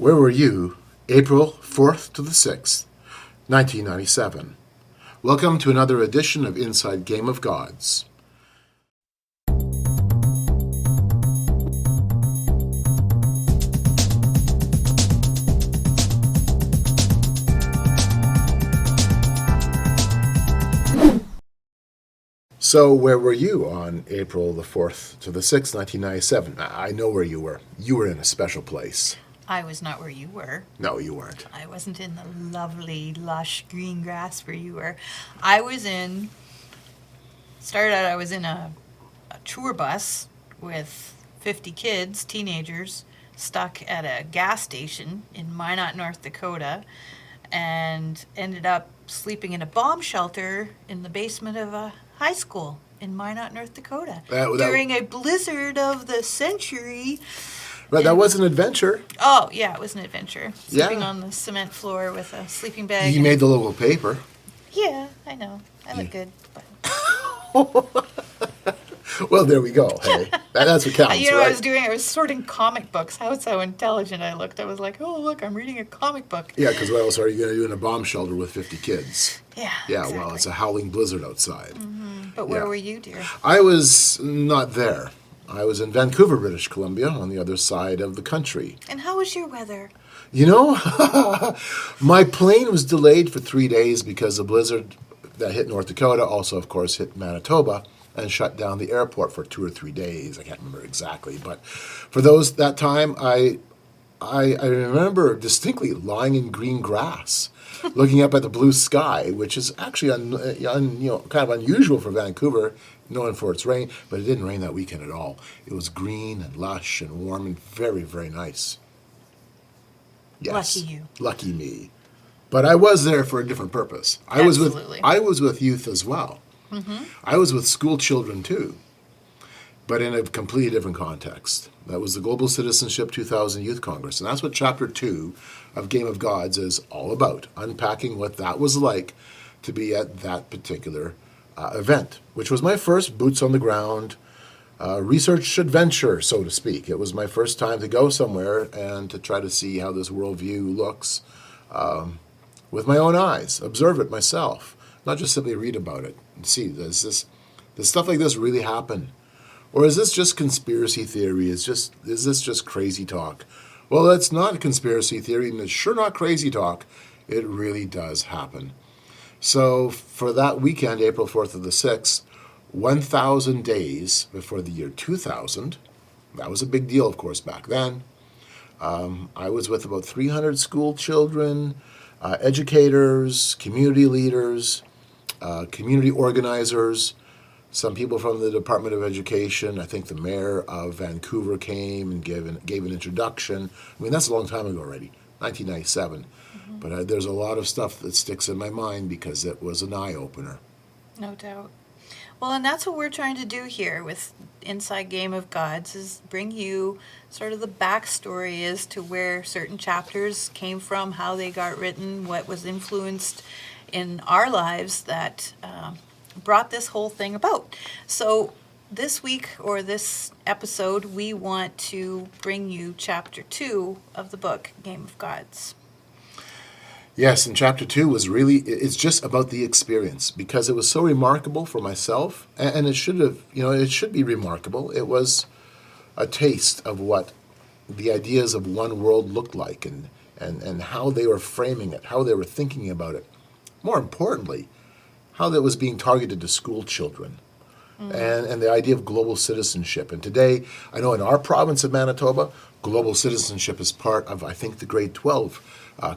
Where were you April 4th to the 6th, 1997? Welcome to another edition of Inside Game of Gods. So, where were you on April the 4th to the 6th, 1997? I know where you were. You were in a special place. I was not where you were. No, you weren't. I wasn't in the lovely, lush green grass where you were. I was in a tour bus with 50 kids, teenagers, stuck at a gas station in Minot, North Dakota, and ended up sleeping in a bomb shelter in the basement of a high school in Minot, North Dakota during a blizzard of the century. Right, that was an adventure. Oh, yeah, it was an adventure. Sleeping on the cement floor with a sleeping bag. You made the local paper. Yeah, I know. I look good. But... Well, there we go. Hey, that's what counts, You know right? what I was doing? I was sorting comic books. How intelligent I looked. I was like, oh, look, I'm reading a comic book. Yeah, because what else are you going to do in a bomb shelter with 50 kids? Yeah, Yeah, exactly. well, it's a howling blizzard outside. Mm-hmm. But where were you, dear? I was not there. I was in Vancouver, British Columbia, on the other side of the country. And how was your weather? You know, my plane was delayed for 3 days because the blizzard that hit North Dakota also, of course, hit Manitoba and shut down the airport for 2 or 3 days. I can't remember exactly. But for that time, I remember distinctly lying in green grass, looking up at the blue sky, which is actually kind of unusual for Vancouver, known for its rain, but it didn't rain that weekend at all. It was green and lush and warm and very, very nice. Yes. Lucky you. Lucky me. But I was there for a different purpose. Absolutely. I was with youth as well. Mm-hmm. I was with school children too, but in a completely different context. That was the Global Citizenship 2000 Youth Congress, and that's what Chapter 2 of Game of Gods is all about, unpacking what that was like to be at that particular event, which was my first boots-on-the-ground research adventure, so to speak. It was my first time to go somewhere and to try to see how this worldview looks with my own eyes, observe it myself, not just simply read about it and see, does stuff like this really happen? Or is this just conspiracy theory? Is this just crazy talk? Well, it's not a conspiracy theory, and it's sure not crazy talk. It really does happen. So for that weekend, April 4th to the 6th, 1,000 days before the year 2000, that was a big deal, of course, back then. I was with about 300 school children, educators, community leaders, community organizers, some people from the Department of Education. I think the mayor of Vancouver came and gave an introduction. I mean, that's a long time ago already, 1997. Mm-hmm. But there's a lot of stuff that sticks in my mind because it was an eye-opener. No doubt. Well, and that's what we're trying to do here with Inside Game of Gods, is bring you sort of the backstory as to where certain chapters came from, how they got written, what was influenced in our lives that brought this whole thing about. So this week, or this episode, we want to bring you Chapter 2 of the book, Game of Gods. Yes, and Chapter 2 was it's just about the experience, because it was so remarkable for myself, and it should be remarkable. It was a taste of what the ideas of one world looked like, and how they were framing it, how they were thinking about it. More importantly, how that was being targeted to school children, and the idea of global citizenship. And today, I know in our province of Manitoba, global citizenship is part of, I think, the grade 12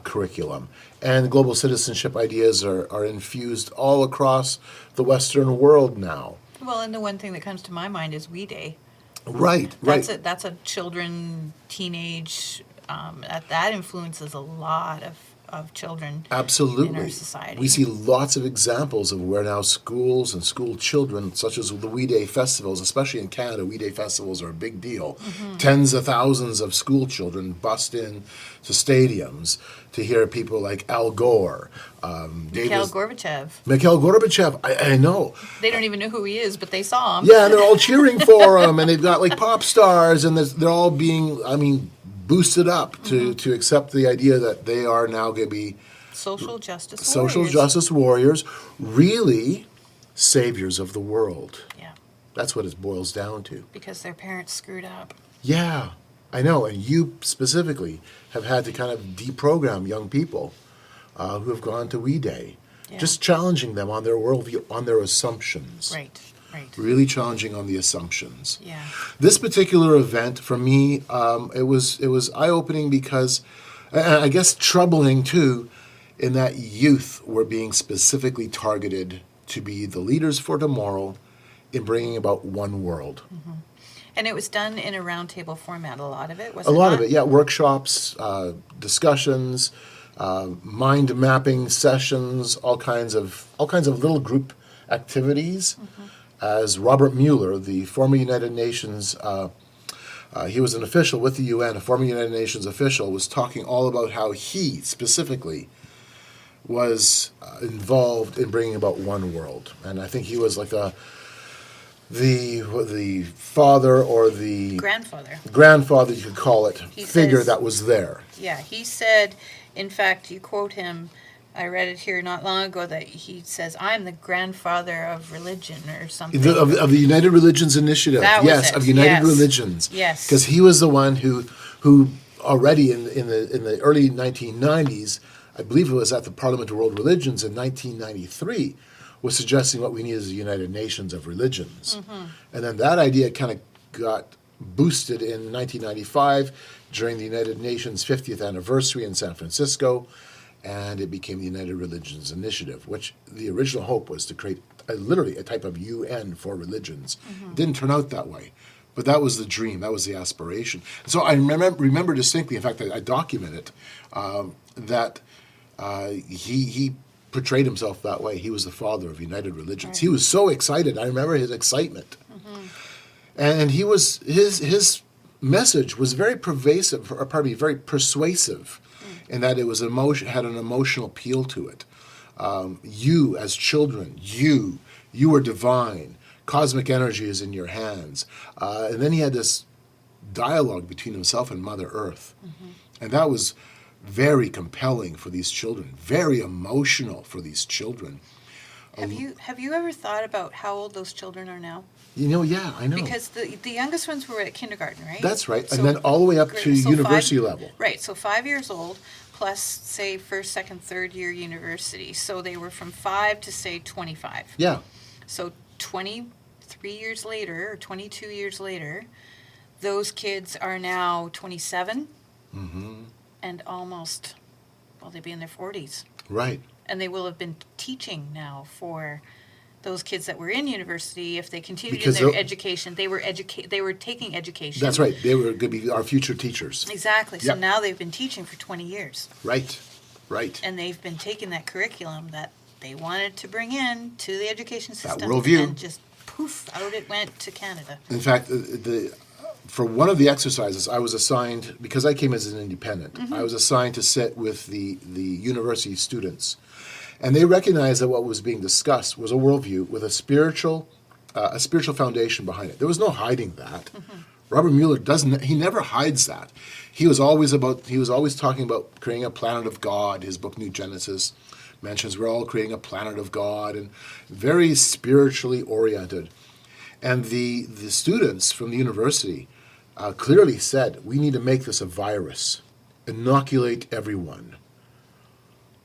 curriculum. And global citizenship ideas are infused all across the Western world now. Well, and the one thing that comes to my mind is We Day. Right. That's a children, teenage, that influences a lot of children Absolutely. in our society. We see lots of examples of where now schools and school children, such as the We Day festivals, especially in Canada, We Day festivals are a big deal. Mm-hmm. Tens of thousands of school children bust in to stadiums to hear people like Al Gore, Mikhail Gorbachev, I know. They don't even know who he is, but they saw him. Yeah, and they're all cheering for him, and they've got like pop stars, and they're all being, boosted up to accept the idea that they are now going to be Social justice social warriors. justice warriors, really saviors of the world. Yeah, That's what it boils down to. because their parents screwed up. Yeah, I know. And you specifically have had to kind of deprogram young people who have gone to We Day, Yeah. just challenging them on their worldview, on their assumptions. Right, right. Really challenging on the assumptions. Yeah. This particular event for me, it was eye-opening because, and I guess troubling too, in that youth were being specifically targeted to be the leaders for tomorrow in bringing about one world. And it was done in a roundtable format, a lot of it, was A it lot not? of it, yeah, workshops, discussions, mind mapping sessions, all kinds of little group activities. As Robert Mueller, the former United Nations, he was an official with the UN, a former United Nations official, was talking all about how he specifically was involved in bringing about one world, and I think he was like the father or the Grandfather. you could call it, He figure says- that was there. Yeah, he said, in fact, you quote him, I read it here not long ago, that he says, I'm the grandfather of religion or something. Of the United Religions Initiative, That was yes, it, of United yes. Religions, Yes. because he was the one who already in the early 1990s, I believe it was at the Parliament of World Religions in 1993, was suggesting what we need is a United Nations of religions, and then that idea kind of got boosted in 1995 during the United Nations 50th anniversary in San Francisco. And it became the United Religions Initiative, which the original hope was to create literally a type of UN for religions. It didn't turn out that way, but that was the dream, that was the aspiration. So I remember distinctly, in fact, I document it, that he portrayed himself that way. He was the father of United Religions. Right. He was so excited. I remember his excitement. And he was his message was very pervasive, or pardon me, very persuasive, in that it was had an emotional appeal to it. You as children, you are divine. Cosmic energy is in your hands. And then he had this dialogue between himself and Mother Earth, and that was very compelling for these children, very emotional for these children. Have you ever thought about how old those children are now? Yeah, I know. Because the youngest ones were at kindergarten, right? That's right, So and then all the way up to so university level. Right, so 5 years old plus, say, first, second, third year university. So they were from 5 to, say, 25. Yeah, So 23 years later, or 22 years later, those kids are now 27 and almost, well, they'd be in their 40s. right. And they will have been teaching now for those kids that were in university. If they continued Because in their they'll- education, they were taking education. That's right. They were going to be our future teachers. Exactly. So Yep. now they've been teaching for 20 years. Right, right. And they've been taking that curriculum that they wanted to bring in to the education system. worldview. And just poof, out it went to Canada. In fact, for one of the exercises, I was assigned, because I came as an independent, I was assigned to sit with the university students. And they recognized that what was being discussed was a worldview with a spiritual foundation behind it. There was no hiding that. Robert Mueller he never hides that. He was always talking about creating a planet of God. His book New Genesis mentions we're all creating a planet of God, and very spiritually oriented. And the students from the university clearly said, we need to make this a virus, inoculate everyone.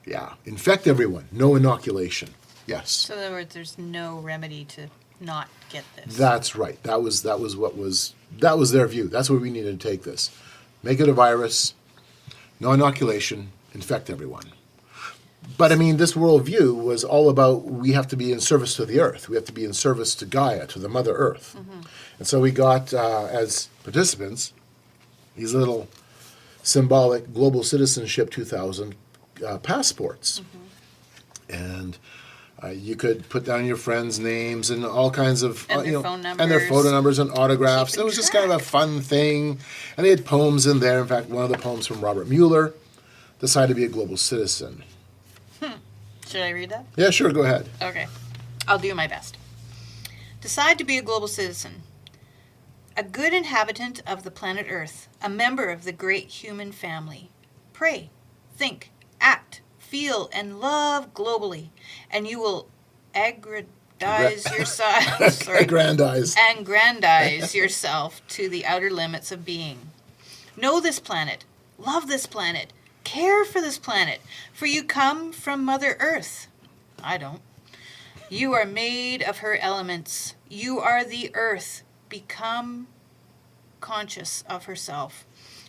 Yeah, infect everyone, no inoculation. Yes. So in other words, there's no remedy to not get this. That's right. That was their view. That's where we needed to take this. Make it a virus, no inoculation, infect everyone. But I mean, this worldview was all about we have to be in service to the earth. We have to be in service to Gaia, to the Mother Earth. And so we got, as participants, these little symbolic Global Citizenship 2000 passports. And you could put down your friends' names and all kinds of, And their phone and their numbers. photo numbers and autographs. Keeping It was just kind of a track. fun thing. And they had poems in there. In fact, one of the poems from Robert Mueller, Decide to be a Global Citizen. Should I read that? Yeah, sure, go ahead. Okay. I'll do my best. Decide to be a global citizen. a good inhabitant of the planet Earth, a member of the great human family. Pray, think, act, feel, and love globally, and you will aggrandize yourself. Sorry, aggrandize yourself to the outer limits of being. Know this planet, love this planet, care for this planet, for you come from Mother Earth. I don't. You are made of her elements. You are the earth. Become conscious of herself.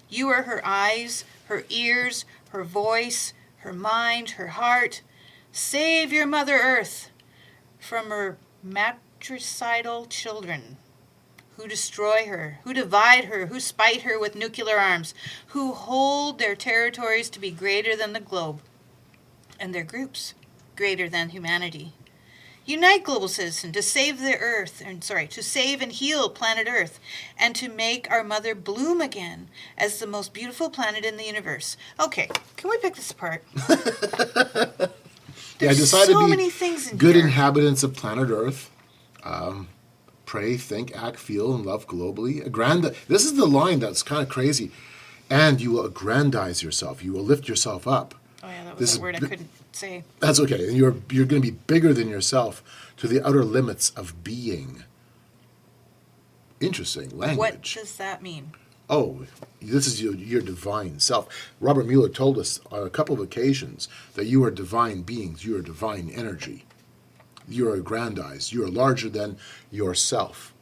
You are her eyes, her ears, her voice, her mind, her heart. Save your Mother Earth from her matricidal children who destroy her, who divide her, who spite her with nuclear arms, who hold their territories to be greater than the globe, and their groups greater than humanity. Unite, global citizen, to save the earth, to save and heal planet Earth, and to make our mother bloom again as the most beautiful planet in the universe. Okay, can we pick this apart? There's so many things in good here. Inhabitants of planet Earth. Pray, think, act, feel, and love globally. This is the line that's kind of crazy. And you will aggrandize yourself. You will lift yourself up. Oh yeah, that was a word I couldn't say. That's okay. And you're going to be bigger than yourself to the outer limits of being. Interesting language. What does that mean? Oh, this is your divine self. Robert Mueller told us on a couple of occasions that you are divine beings. You are divine energy. You are aggrandized. You are larger than yourself.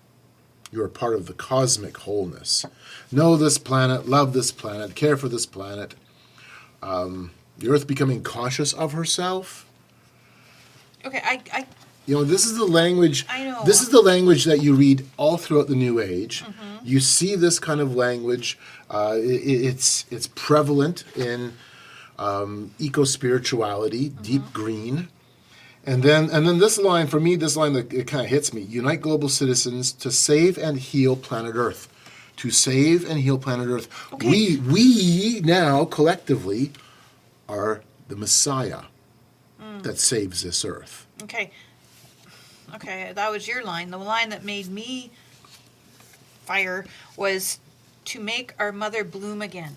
You are part of the cosmic wholeness. Know this planet, love this planet, care for this planet. The Earth becoming conscious of herself. Okay, I this is the language. I know. This is the language that you read all throughout the New Age. Mm-hmm. You see this kind of language. It's prevalent in eco-spirituality, mm-hmm. Deep green. And then this line, for me, that it kind of hits me. Unite global citizens to save and heal planet Earth. To save and heal planet Earth. Okay. We now, collectively, are the Messiah that saves this earth. Okay, that was your line. The line that made me fire was to make our mother bloom again.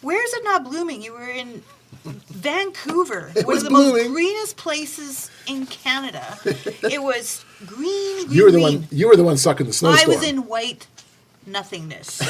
Where is it not blooming? You were in Vancouver, one of the most greenest places in Canada. It was green. You were the one sucking the snowstorm. I was in white nothingness.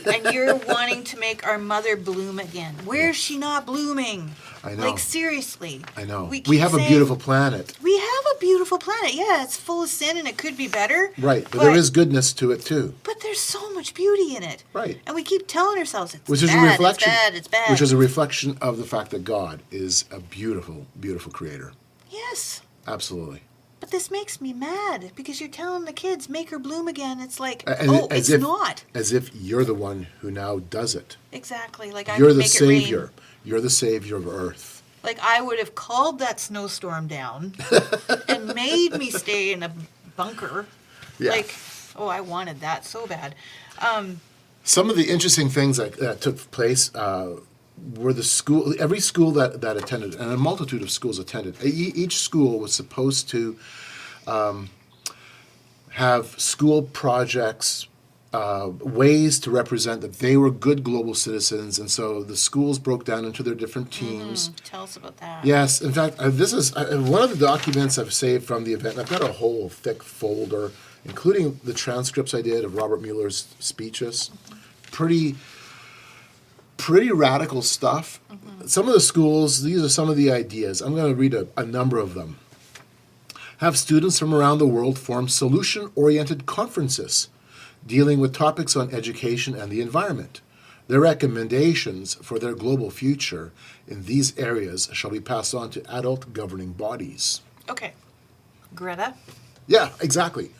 And you're wanting to make our mother bloom again. Where's she not blooming? I know. Like, seriously. I know. We have a beautiful planet. We have a beautiful planet. Yeah, it's full of sin and it could be better. Right, but there is goodness to it too. But there's so much beauty in it. Right. And we keep telling ourselves it's which is bad, a reflection, it's bad. Which is a reflection of the fact that God is a beautiful, beautiful creator. Yes. Absolutely. But this makes me mad because you're telling the kids, make her bloom again. It's like, it's not. As if you're the one who now does it. Exactly. Like you're I the make savior. It rain. You're the savior of Earth. Like I would have called that snowstorm down and made me stay in a bunker. Yeah. Like, I wanted that so bad. Some of the interesting things that took place were every school that attended, and a multitude of schools attended. Each school was supposed to have school projects, ways to represent that they were good global citizens, and so the schools broke down into their different teams. Tell us about that. Yes, in fact, this is one of the documents I've saved from the event. I've got a whole thick folder, including the transcripts I did of Robert Mueller's speeches. Pretty radical stuff. Mm-hmm. Some of the schools, these are some of the ideas. I'm going to read a number of them. Have students from around the world form solution-oriented conferences dealing with topics on education and the environment. Their recommendations for their global future in these areas shall be passed on to adult governing bodies. Okay. Greta? Yeah, exactly.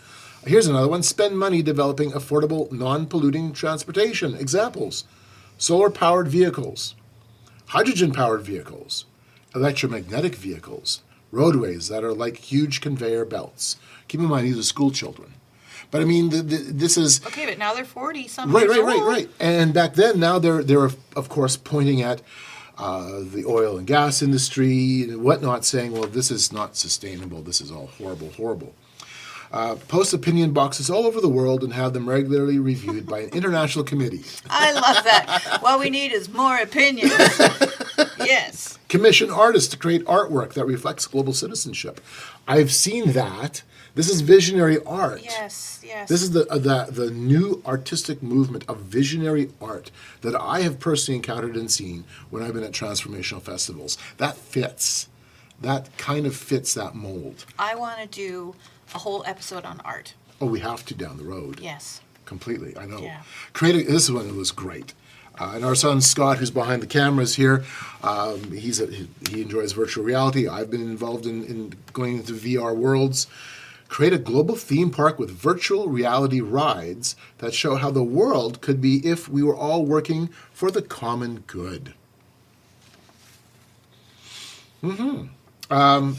Here's another one. Spend money developing affordable, non-polluting transportation. Examples. Solar-powered vehicles, hydrogen-powered vehicles, electromagnetic vehicles, roadways that are like huge conveyor belts. Keep in mind, these are school children. But I mean, this is... Okay, but now they're 40-something years old. Right. And back then, now they're of course, pointing at the oil and gas industry and whatnot, saying, well, this is not sustainable. This is all horrible, horrible. Post opinion boxes all over the world and have them regularly reviewed by an international committee. I love that. What we need is more opinions. Yes. Commission artists to create artwork that reflects global citizenship. I've seen that. This is visionary art. Yes, yes. This is the new artistic movement of visionary art that I have personally encountered and seen when I've been at transformational festivals. That fits. That kind of fits that mold. I want to do a whole episode on art. Oh, we have to down the road. Yes. Completely, I know. Yeah. This one was great. And our son Scott, who's behind the cameras here, he enjoys virtual reality. I've been involved in going into VR worlds. Create a global theme park with virtual reality rides that show how the world could be if we were all working for the common good.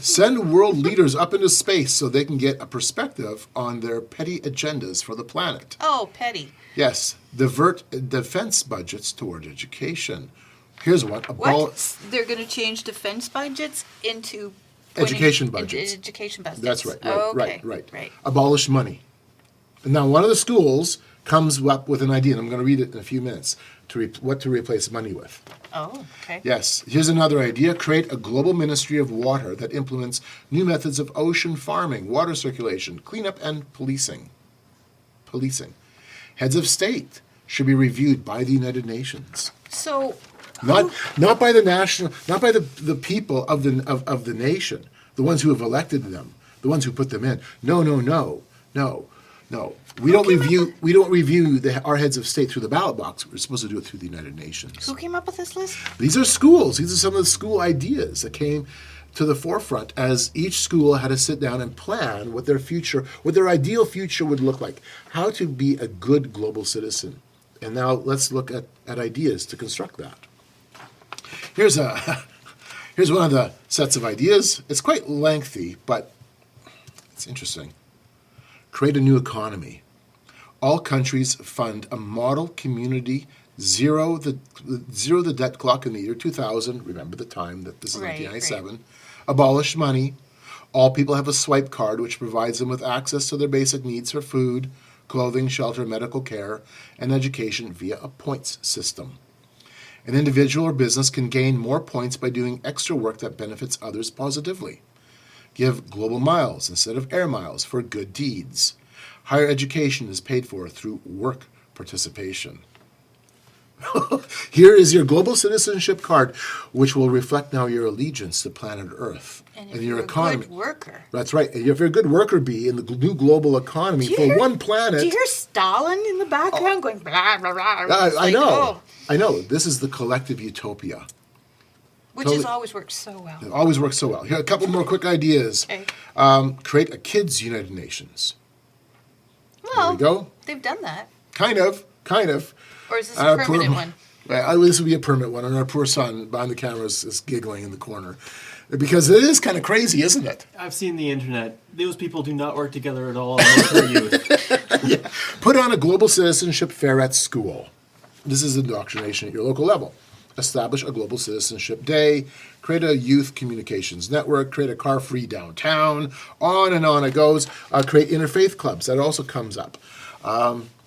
Send world leaders up into space so they can get a perspective on their petty agendas for the planet. Oh, petty. Yes, divert defense budgets toward education. Here's one. What? They're going to change defense budgets into Education budgets. Education budgets. That's right. Oh, okay. Right. Abolish money. And now, one of the schools comes up with an idea, and I'm going to read it in a few minutes, what to replace money with. Oh, okay. Yes. Here's another idea. Create a global ministry of water that implements new methods of ocean farming, water circulation, cleanup, and policing. Heads of state should be reviewed by the United Nations. So, Not by the national, not by the people of the nation, the ones who have elected them, the ones who put them in. No. We don't review our heads of state through the ballot box. We're supposed to do it through the United Nations. who came up with this list? These are schools. These are some of the school ideas that came to the forefront as each school had to sit down and plan what their ideal future would look like, how to be a good global citizen. And now let's look at ideas to construct that. Here's one of the sets of ideas. It's quite lengthy, but it's interesting. Create a new economy. All countries fund a model community, zero the debt clock in the year 2000. Remember the time that this is 1997. Right. Abolish money. All people have a swipe card, which provides them with access to their basic needs for food, clothing, shelter, medical care, and education via a points system. An individual or business can gain more points by doing extra work that benefits others positively. Give global miles instead of air miles for good deeds. Higher education is paid for through work participation. Here is your global citizenship card, which will reflect now your allegiance to planet Earth and your economy. A good worker. That's right. And if you're a good worker bee in the new global economy for one planet. Do you hear Stalin in the background going blah, blah, blah? I know. I know. This is the collective utopia. Which has always worked so well. It always works so well. Here are a couple more quick ideas. Okay. Create a kids' United Nations. Well, there we go. They've done that. Kind of. Or is this a permanent one? This would be a permanent one, and our poor son behind the camera is giggling in the corner. Because it is kind of crazy, isn't it? I've seen the internet. Those people do not work together at all unless they're youth. Yeah. Put on a global citizenship fair at school. This is indoctrination at your local level. Establish a global citizenship day. Create a youth communications network. Create a car-free downtown. On and on it goes. Create interfaith clubs. That also comes up.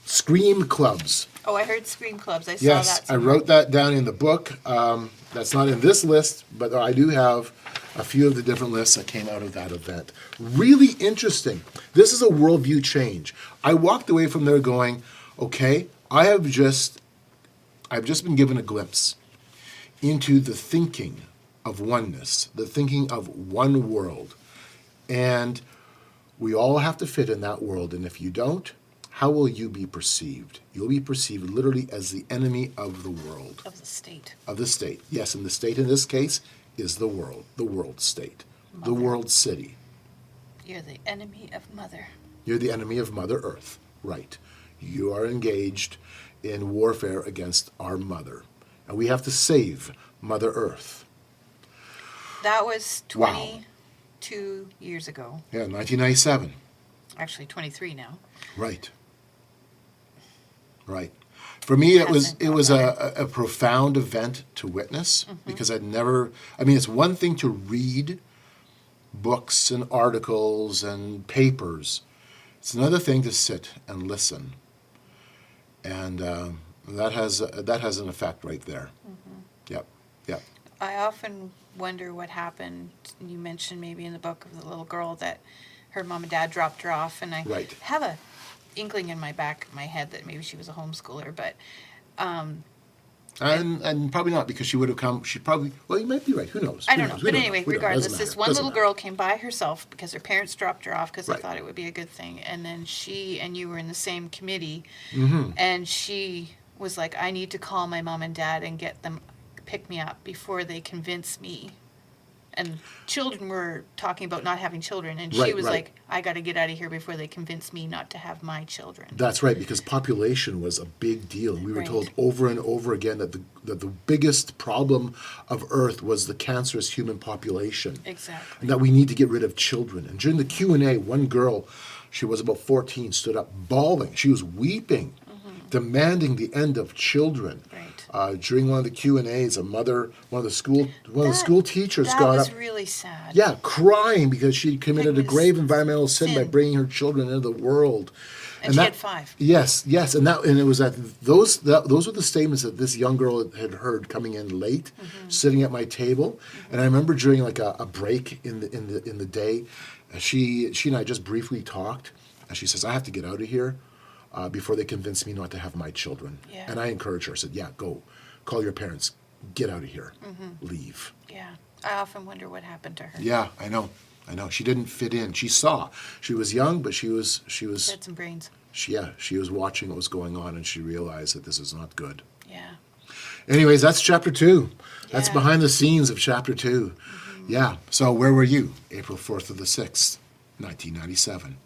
Scream clubs. Oh, I heard scream clubs. I saw that. Yes, I wrote that down in the book. That's not in this list, but I do have a few of the different lists that came out of that event. Really interesting. This is a worldview change. I walked away from there going, okay, I've just been given a glimpse into the thinking of oneness, the thinking of one world. And we all have to fit in that world. And if you don't, how will you be perceived? You'll be perceived literally as the enemy of the world. Of the state. Of the state. Yes, and the state in this case is the world state, Mother. the world city. You're the enemy of Mother. You're the enemy of Mother Earth, right. You are engaged in warfare against our mother. And we have to save Mother Earth. That was 22 years ago. Yeah, 1997. Actually, 23 now. Right. For me, it was a profound event to witness because it's one thing to read books and articles and papers, It's another thing to sit and listen, and that has an effect right there. Yep, yep. I often wonder what happened. You mentioned maybe in the book of the little girl that her mom and dad dropped her off, and I Right. have a inkling in my back of my head that maybe she was a homeschooler, but And probably not, because she would have come. She probably. Well, you might be right. Who knows? I Who don't know. knows? We But don't anyway, know. We don't know. regardless, Doesn't this matter. one Doesn't little matter. girl came by herself because her parents dropped her off because they Right. thought it would be a good thing. And then she and you were in the same committee. Mm-hmm. And she was like, I need to call my mom and dad and get them pick me up before they convince me. And children were talking about not having children. And she Right, was right. like, I got to get out of here before they convince me not to have my children. That's right, because population was a big deal. We were Right. told over and over again that the biggest problem of Earth was the cancerous human population, Exactly. and that we need to get rid of children. And during the Q&A, one girl, she was about 14, stood up bawling. She was weeping, demanding the end of children. Right. During one of the Q&As, one of the school teachers That got was up. really sad. Yeah, crying because she committed a Committed grave environmental sin by sin. bringing her children into the world. And she had 5. Yes, and it was those were the statements that this young girl had heard coming in late, sitting at my table, and I remember during like a break in the day, she and I just briefly talked, and she says, "I have to get out of here before they convince me not to have my children." Yeah. And I encouraged her. I said, "Yeah, go, call your parents, get out of here, leave." Yeah. I often wonder what happened to her. Yeah, I know. She didn't fit in. She saw. She was young, but she was. She had some brains. She was watching what was going on, and she realized that this is not good. Yeah. Anyways, that's chapter 2. That's Yeah. behind the scenes of chapter 2. Yeah. So where were you? April 4th of the 6th, 1997.